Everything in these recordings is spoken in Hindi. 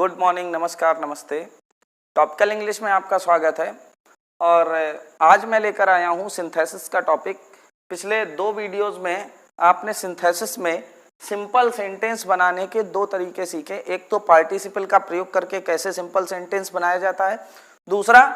गुड मॉर्निंग, नमस्कार, नमस्ते। टॉपिकल इंग्लिश में आपका स्वागत है। और आज मैं लेकर आया हूँ सिंथेसिस का टॉपिक। पिछले दो वीडियोस में आपने सिंथेसिस में सिंपल सेंटेंस बनाने के दो तरीके सीखे। एक तो पार्टिसिपल का प्रयोग करके कैसे सिंपल सेंटेंस बनाया जाता है, दूसरा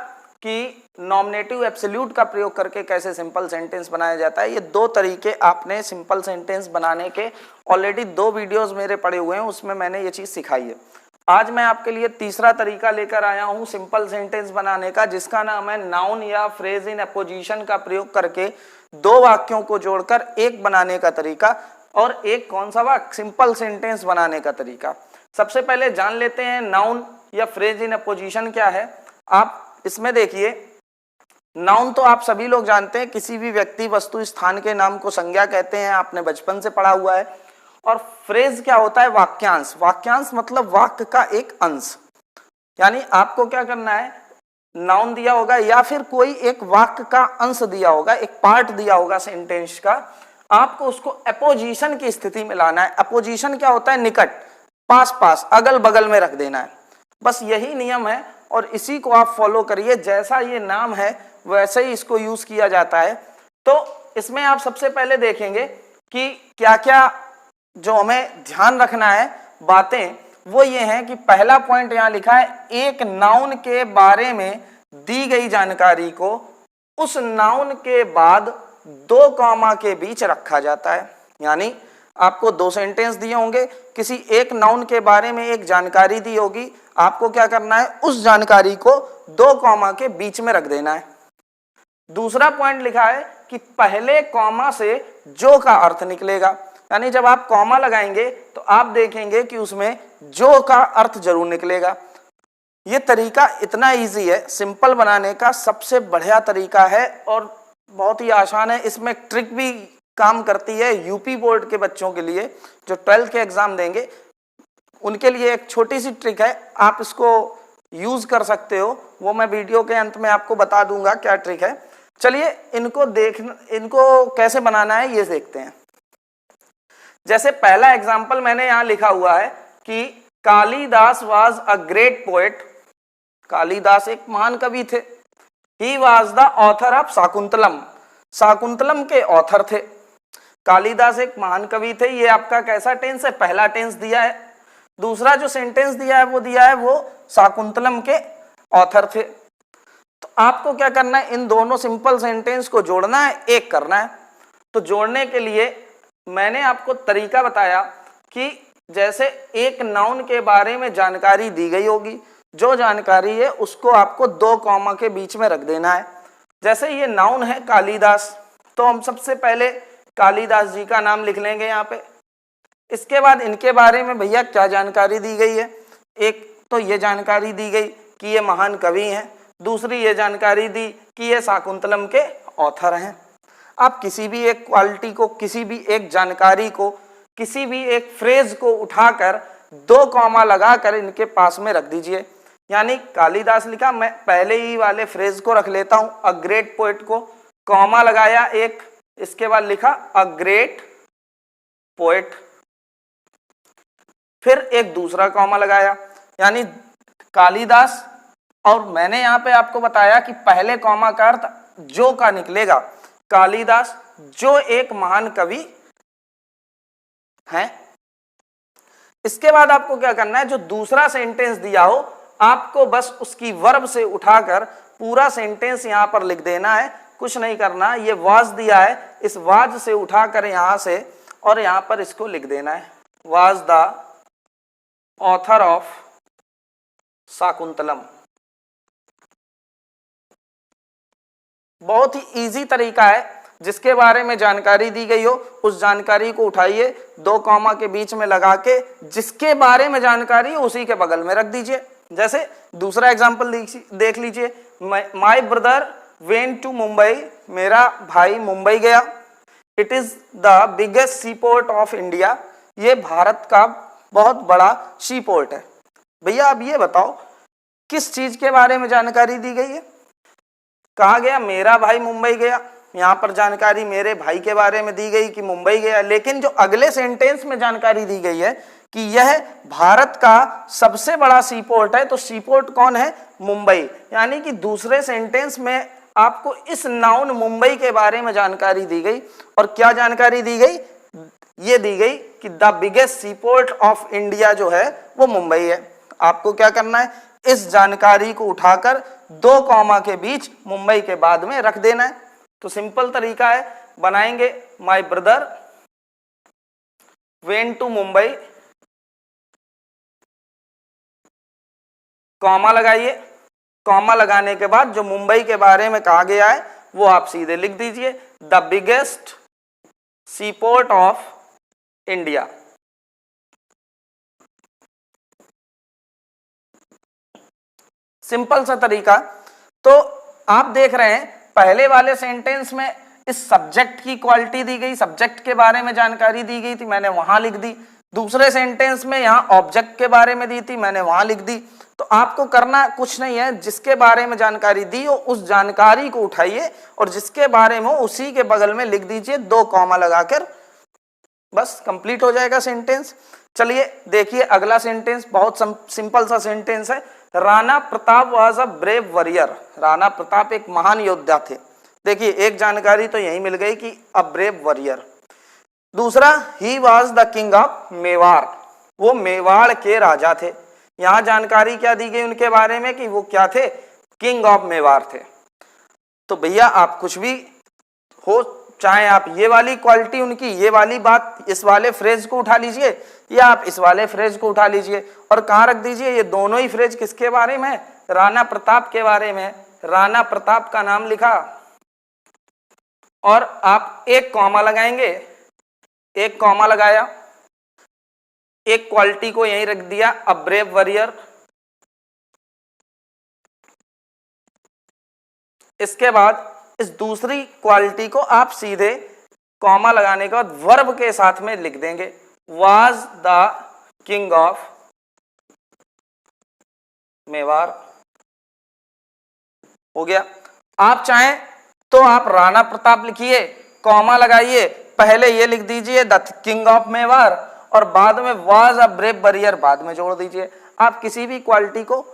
कि नॉमिनेटिव एब्सोल्यूट का प्रयोग करके कैसे सिंपल सेंटेंस बनाया जाता है। ये दो तरीके आपने सिंपल सेंटेंस बनाने के ऑलरेडी दो वीडियोस मेरे पड़े हुए हैं, उसमें मैंने ये चीज़ सिखाई है। आज मैं आपके लिए तीसरा तरीका लेकर आया हूं सिंपल सेंटेंस बनाने का, जिसका नाम है नाउन या फ्रेज इन अपोजिशन का प्रयोग करके दो वाक्यों को जोड़कर एक बनाने का तरीका। और एक कौन सा वाक्य, सिंपल सेंटेंस बनाने का तरीका। सबसे पहले जान लेते हैं नाउन या फ्रेज इन अपोजिशन क्या है। आप इसमें देखिए, नाउन तो आप सभी लोग जानते हैं, किसी भी व्यक्ति, वस्तु, स्थान के नाम को संज्ञा कहते हैं, आपने बचपन से पढ़ा हुआ है। और फ्रेज क्या होता है? वाक्यांश। वाक्यांश मतलब वाक्य का एक अंश। यानी आपको क्या करना है, नाउन दिया होगा या फिर कोई एक वाक्य का अंश दिया होगा, एक पार्ट दिया होगा सेंटेंस का, आपको उसको अपोजिशन की स्थिति में लाना है। अपोजिशन क्या होता है? निकट, पास पास, अगल बगल में रख देना है। बस यही नियम है और इसी को आप फॉलो करिए। जैसा ये नाम है वैसे ही इसको यूज किया जाता है। तो इसमें आप सबसे पहले देखेंगे कि क्या क्या जो हमें ध्यान रखना है बातें, वो ये हैं कि पहला पॉइंट यहाँ लिखा है, एक नाउन के बारे में दी गई जानकारी को उस नाउन के बाद दो कॉमा के बीच रखा जाता है। यानी आपको दो सेंटेंस दिए होंगे, किसी एक नाउन के बारे में एक जानकारी दी होगी, आपको क्या करना है, उस जानकारी को दो कॉमा के बीच में रख देना है। दूसरा पॉइंट लिखा है कि पहले कॉमा से जो का अर्थ निकलेगा। यानी जब आप कॉमा लगाएंगे तो आप देखेंगे कि उसमें जो का अर्थ जरूर निकलेगा। ये तरीका इतना इजी है, सिंपल बनाने का सबसे बढ़िया तरीका है और बहुत ही आसान है। इसमें ट्रिक भी काम करती है। यूपी बोर्ड के बच्चों के लिए जो 12th के एग्जाम देंगे, उनके लिए एक छोटी सी ट्रिक है, आप इसको यूज कर सकते हो। वो मैं वीडियो के अंत में आपको बता दूंगा क्या ट्रिक है। चलिए इनको कैसे बनाना है ये देखते हैं। जैसे पहला एग्जाम्पल मैंने यहां लिखा हुआ है कि Kalidas was a great poet. Kalidas एक महान कवि थे। He was the author of Shakuntalam. Shakuntalam के ऑथर थे। कालिदास एक महान कवि थे। ये आपका कैसा टेंस है? पहला टेंस दिया है। दूसरा जो सेंटेंस दिया है वो शाकुंतलम के ऑथर थे। तो आपको क्या करना है, इन दोनों सिंपल सेंटेंस को जोड़ना है, एक करना है। तो जोड़ने के लिए मैंने आपको तरीका बताया कि जैसे एक नाउन के बारे में जानकारी दी गई होगी, जो जानकारी है उसको आपको दो कॉमा के बीच में रख देना है। जैसे ये नाउन है कालिदास, तो हम सबसे पहले कालिदास जी का नाम लिख लेंगे यहाँ पे। इसके बाद इनके बारे में भैया क्या जानकारी दी गई है? एक तो ये जानकारी दी गई कि ये महान कवि हैं, दूसरी ये जानकारी दी कि ये शाकुंतलम के ऑथर हैं। आप किसी भी एक क्वालिटी को, किसी भी एक जानकारी को, किसी भी एक फ्रेज को उठाकर दो कॉमा लगाकर इनके पास में रख दीजिए। यानी कालिदास लिखा, मैं पहले ही वाले फ्रेज को रख लेता हूं, अ ग्रेट पोएट को, कॉमा लगाया एक, इसके बाद लिखा अ ग्रेट पोएट, फिर एक दूसरा कॉमा लगाया, यानी कालिदास। और मैंने यहां पे आपको बताया कि पहले कॉमा का अर्थ जो का निकलेगा। कालिदास जो एक महान कवि हैं। इसके बाद आपको क्या करना है, जो दूसरा सेंटेंस दिया हो आपको बस उसकी वर्ब से उठाकर पूरा सेंटेंस यहां पर लिख देना है। कुछ नहीं करना। ये वाज दिया है, इस वाज से उठाकर यहां से और यहां पर इसको लिख देना है, was the author of Shakuntalam. बहुत ही इजी तरीका है। जिसके बारे में जानकारी दी गई हो उस जानकारी को उठाइए, दो कॉमा के बीच में लगा के जिसके बारे में जानकारी हो उसी के बगल में रख दीजिए। जैसे दूसरा एग्जांपल देख लीजिए, my brother went to Mumbai. मेरा भाई मुंबई गया। It is the biggest sea port of India. ये भारत का बहुत बड़ा सी पोर्ट है। भैया अब ये बताओ किस चीज के बारे में जानकारी दी गई है? कहा गया मेरा भाई मुंबई गया, यहाँ पर जानकारी मेरे भाई के बारे में दी गई कि मुंबई गया। लेकिन जो अगले सेंटेंस में जानकारी दी गई है कि यह भारत का सबसे बड़ा सी पोर्ट है। तो सी पोर्ट कौन है? मुंबई। यानी कि दूसरे सेंटेंस में आपको इस नाउन मुंबई के बारे में जानकारी दी गई। और क्या जानकारी दी गई? ये दी गई कि the biggest sea port of India जो है वो मुंबई है। आपको क्या करना है? इस जानकारी को उठाकर 2 कॉमा के बीच मुंबई के बाद में रख देना है। तो सिंपल तरीका है, बनाएंगे my brother went to Mumbai, comma लगाइए। कॉमा लगाने के बाद जो मुंबई के बारे में कहा गया है वो आप सीधे लिख दीजिए, the biggest sea port of India. Simple सा तरीका। तो आप देख रहे हैं पहले वाले सेंटेंस में इस सब्जेक्ट की क्वालिटी दी गई, सब्जेक्ट के बारे में जानकारी दी गई थी, मैंने वहां लिख दी। दूसरे सेंटेंस में यहां ऑब्जेक्ट के बारे में दी थी, मैंने वहां लिख दी। तो आपको करना कुछ नहीं है, जिसके बारे में जानकारी दी हो उस जानकारी को उठाइए और जिसके बारे में उसी के बगल में लिख दीजिए 2 कॉमा लगाकर, बस कंप्लीट हो जाएगा सेंटेंस। चलिए देखिए अगला सेंटेंस, बहुत सिंपल सा सेंटेंस है। Rana Pratap was a brave warrior. Rana Pratap एक महान योद्धा थे। देखिए एक जानकारी तो यही मिल गई कि अ ब्रेव वॉरियर। दूसरा, he was the king of Mewar, वो मेवाड़ के राजा थे। यहां जानकारी क्या दी गई उनके बारे में कि वो क्या थे? किंग ऑफ मेवाड़ थे। तो भैया आप कुछ भी हो, चाहे आप ये वाली क्वालिटी उनकी, ये वाली बात, इस वाले फ्रेज को उठा लीजिए या आप इस वाले फ्रेज को उठा लीजिए और कहाँ रख दीजिए। ये दोनों ही फ्रेज किसके बारे में? राणा प्रताप के बारे में। राणा प्रताप का नाम लिखा और आप 1 कॉमा लगाएंगे, 1 कॉमा लगाया, एक क्वालिटी को यहीं रख दिया, अ ब्रेव वॉरियर। इसके बाद इस दूसरी क्वालिटी को आप सीधे कॉमा लगाने के बाद वर्ब के साथ में लिख देंगे, was the king of Mewar. हो गया। आप चाहें तो आप राणा प्रताप लिखिए, कॉमा लगाइए, पहले ये लिख दीजिए द किंग ऑफ मेवाड़ और बाद में वाज अ ब्रेव वॉरियर बाद में जोड़ दीजिए। आप किसी भी क्वालिटी को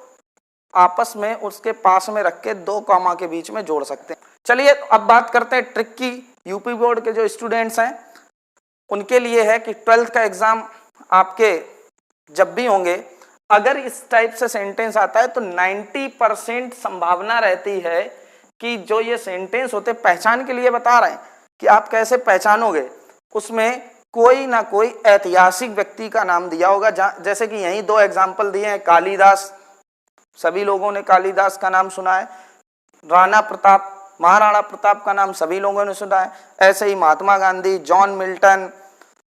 आपस में उसके पास में रख के 2 कॉमा के बीच में जोड़ सकते हैं। चलिए अब बात करते हैं ट्रिक की। यूपी बोर्ड के जो स्टूडेंट्स हैं उनके लिए है कि 12th का एग्जाम आपके जब भी होंगे, अगर इस टाइप से सेंटेंस आता है तो 90% संभावना रहती है कि जो ये सेंटेंस होते, पहचान के लिए बता रहे हैं कि आप कैसे पहचानोगे, उसमें कोई ना कोई ऐतिहासिक व्यक्ति का नाम दिया होगा। जैसे कि यही 2 एग्जाम्पल दिए हैं, कालिदास, सभी लोगों ने कालिदास का नाम सुना है। राणा प्रताप, महाराणा प्रताप का नाम सभी लोगों ने सुना है। ऐसे ही महात्मा गांधी, जॉन मिल्टन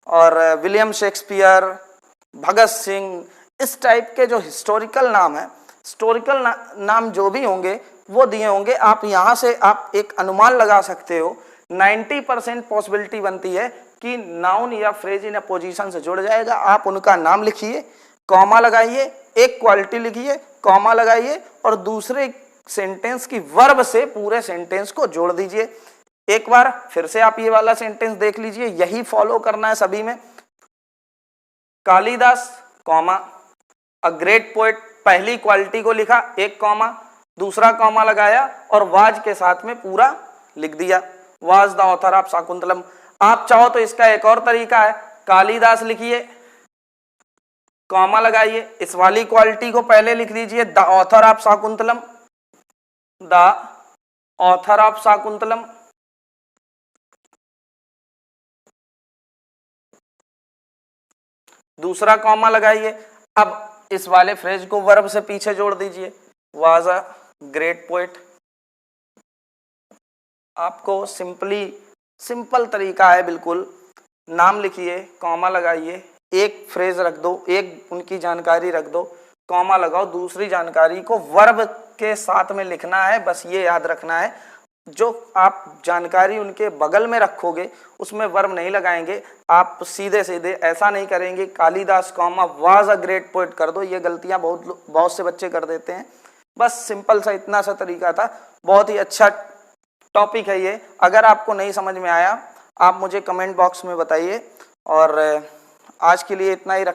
और विलियम शेक्सपियर, भगत सिंह, इस टाइप के जो हिस्टोरिकल नाम है, हिस्टोरिकल नाम जो भी होंगे वो दिए होंगे। आप यहाँ से आप एक अनुमान लगा सकते हो, 90% पॉसिबिलिटी बनती है कि नाउन या फ्रेज इन पोजीशन से जुड़ जाएगा। आप उनका नाम लिखिए, कॉमा लगाइए, एक क्वालिटी लिखिए, कॉमा लगाइए और दूसरे सेंटेंस की वर्ब से पूरे सेंटेंस को जोड़ दीजिए। एक बार फिर से आप ये वाला सेंटेंस देख लीजिए, यही फॉलो करना है सभी में। कालिदास, कॉमा, अ ग्रेट पोएट, पहली क्वालिटी को लिखा, 1 कॉमा, दूसरा कॉमा लगाया और वाज के साथ में पूरा लिख दिया, was the author of Shakuntalam. आप चाहो तो इसका एक और तरीका है, कालिदास लिखिए, कॉमा लगाइए, इस वाली क्वालिटी को पहले लिख दीजिए, the author of Shakuntalam, the author of Shakuntalam. दूसरा कॉमा लगाइए, अब इस वाले फ्रेज को वर्ब से पीछे जोड़ दीजिए, वाज अ ग्रेट पोएट। आपको सिंपल तरीका है बिल्कुल, नाम लिखिए, कॉमा लगाइए, एक फ्रेज रख दो, एक उनकी जानकारी रख दो, कॉमा लगाओ, दूसरी जानकारी को वर्ब के साथ में लिखना है। बस ये याद रखना है, जो आप जानकारी उनके बगल में रखोगे उसमें वर्ब नहीं लगाएंगे। आप सीधे सीधे ऐसा नहीं करेंगे, Kalidas comma was a great poet कर दो। ये गलतियां बहुत से बच्चे कर देते हैं। बस सिंपल सा इतना सा तरीका था। बहुत ही अच्छा टॉपिक है ये। अगर आपको नहीं समझ में आया आप मुझे कमेंट बॉक्स में बताइए और आज के लिए इतना ही रख